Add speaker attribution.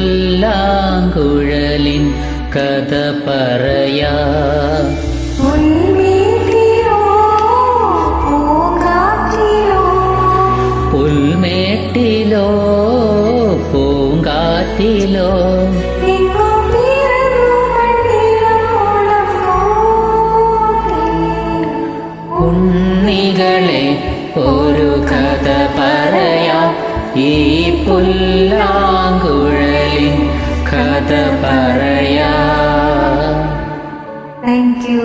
Speaker 1: പുല്ലാങ്കുഴലിൻ കഥ പറയാ. പുൽമേട്ടിലോ പൂങ്കാറ്റിലോ ഉണ്ണികളെ ഒരു കഥ പറയാം, ഈ പുല്ലാങ്കുഴലിൻ കഥ പറയാ.
Speaker 2: Thank you.